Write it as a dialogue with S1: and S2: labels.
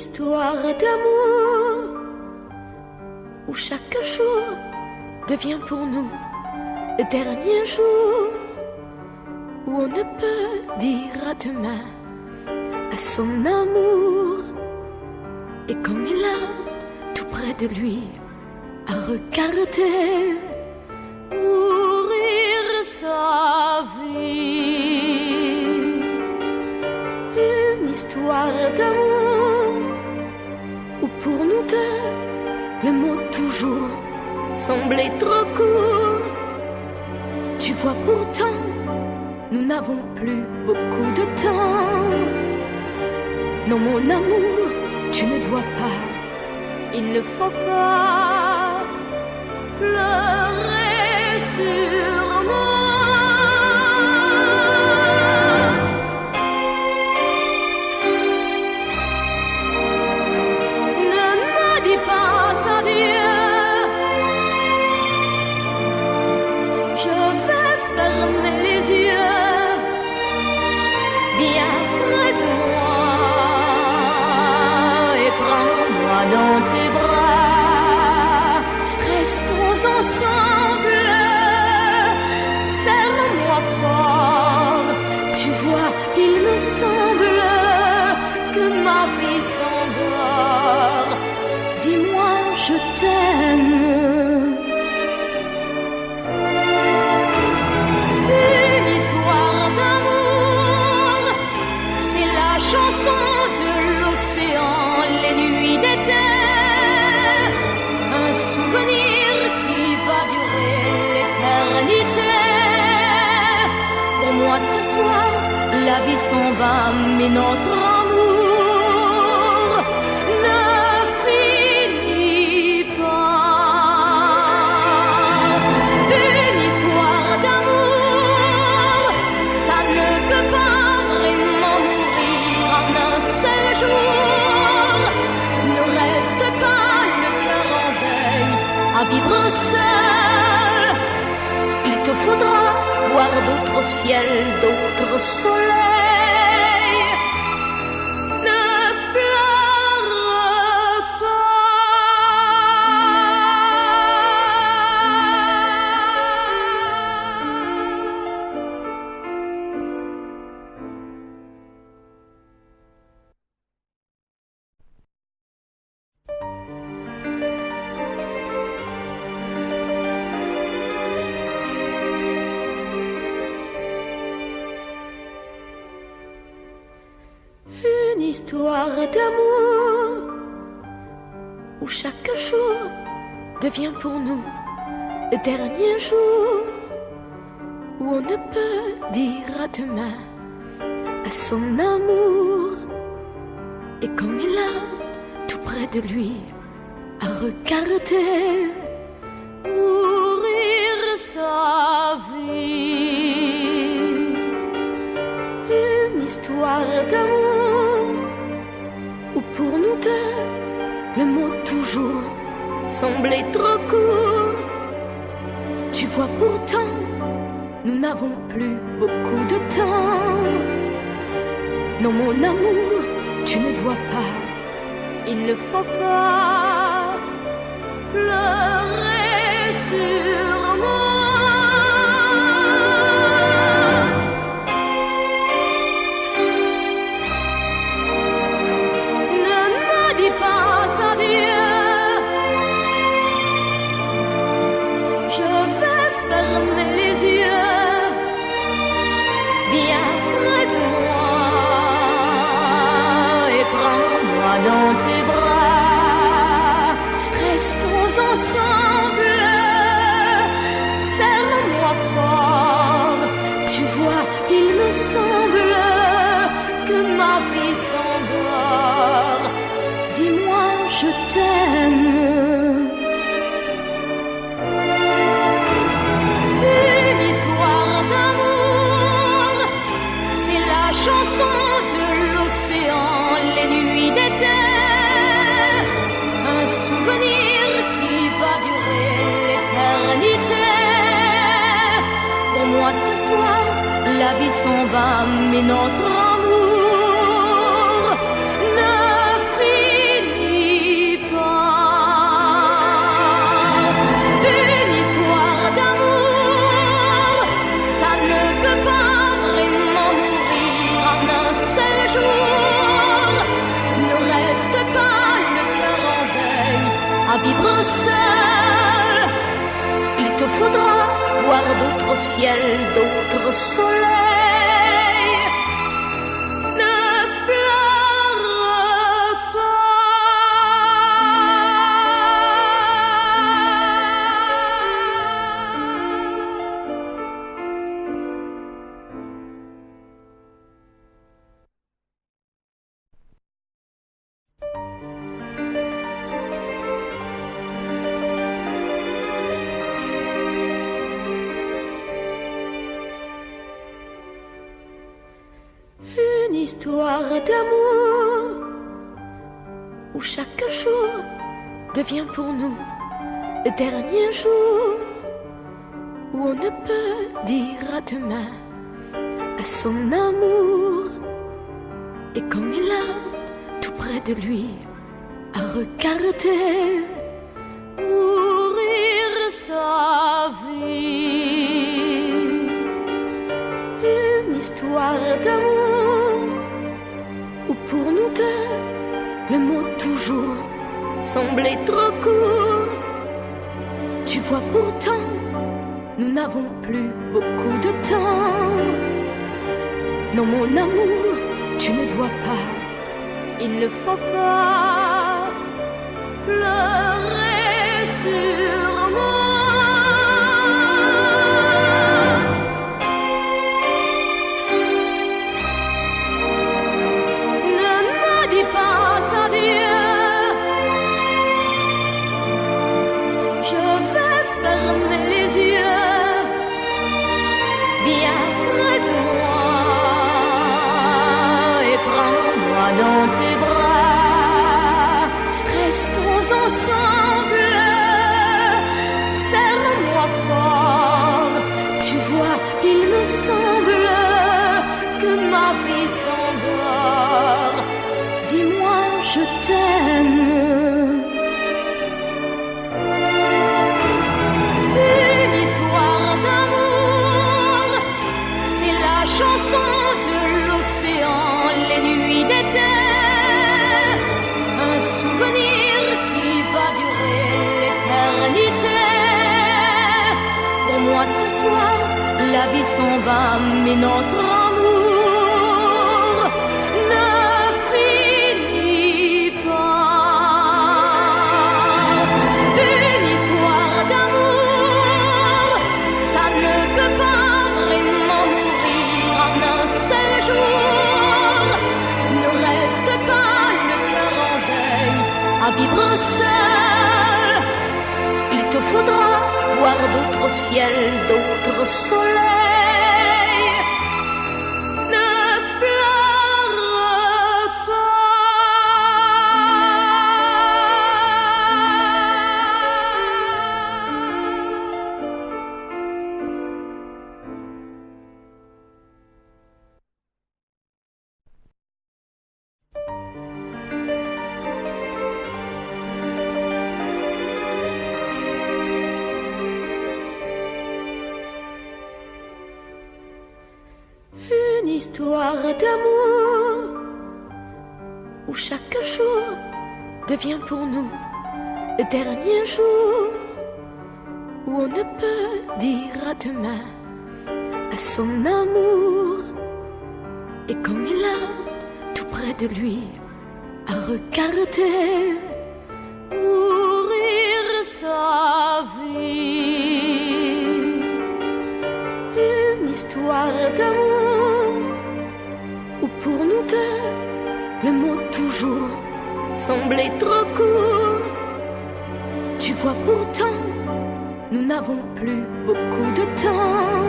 S1: histoire d'amour où chaque jour devient pour nous le dernier jour, où on ne peut dire à demain à son amour, et qu'on est là tout près de lui à regarder mourir sa vie. Une histoire d'amour où pour nous deux le mot toujours semblait trop court. Tu vois pourtant nous n'avons plus beaucoup de temps. Non mon amour, tu ne dois pas, il ne faut pas pleurer sur moi. Ne me dis pas adieu, je vais fermer les yeux. Viens près de moi et prends-moi dans tes bras. Restons ensemble, serre-moi fort. Tu vois, il me semble que ma vie s'endort. Dis-moi, je t'aime. Une histoire d'amour, c'est la chanson de l'océan, les nuits d'été. Un souvenir qui va durer l'éternité. Pour moi ce soir, la vie s'en va, mais notre amour ne finit pas. Une histoire d'amour, ça ne peut pas vraiment mourir en un seul jour. Ne reste pas le cœur en deuil à vivre seul. Il te faudra voir d'autres ciels, d'autres soleils. Ne pleure Une histoire d'amour où chaque jour devient pour nous le dernier jour, où on ne peut dire à demain à son amour, et qu'on est là tout près de lui à regarder mourir sa vie. Une histoire d'amour où pour nous deux le mot toujours semblait trop court. Tu vois pourtant nous n'avons plus beaucoup de temps. Non mon amour, tu ne dois pas, il ne faut pas pleurer sur moi. Ne me dis pas adieu, je vais fermer les yeux. Viens près de moi et prends-moi dans tes bras. Restons ensemble, serre-moi fort. Tu vois, il me semble que ma vie s'endort. Dis-moi, je t'aime. Une histoire d'amour, c'est la chanson de l'océan, les nuits d'été. Un souvenir qui va durer l'éternité. Pour moi ce soir, la vie s'en va, mais notre amour ne finit à vivre seul. Il te faudra voir d'autres ciels, d'autres soleils. Ne pleure pas. Une histoire d'amour où chaque jour devient pour nous le dernier jour, où on ne peut dire à demain à son amour, et qu'on est là tout près de lui à regarder mourir sa vie. Une histoire d'amour où pour nous deux le mot toujours semblait trop court. Tu vois pourtant nous n'avons plus beaucoup de temps. Non mon amour, tu ne dois pas, il ne faut pas pleurer sur moi. Ne me dis pas adieu, je vais fermer les yeux. Viens près de moi et prends-moi dans tes bras. Restons ensemble, serre-moi fort. Tu vois, il me semble que ma vie s'endort. Dis-moi, je t'aime. Une histoire d'amour, c'est la chanson de l'océan, les nuits d'été. Un souvenir qui va durer l'éternité. Pour moi ce soir, la vie s'en va, mais notre amour ne finit pas. Une histoire d'amour, ça ne peut pas vraiment mourir en un seul jour. Ne reste pas le cœur en deuil à vivre seul. Il te faudra voir d'autres ciels, d'autres soleils. Ne pleure Une histoire d'amour où chaque jour devient pour nous le dernier jour, où on ne peut dire à demain à son amour, et qu'on est là tout près de lui à regarder mourir sa vie. Une histoire d'amour où pour nous deux le mot toujours semblait trop court. Tu vois pourtant nous n'avons plus beaucoup de temps.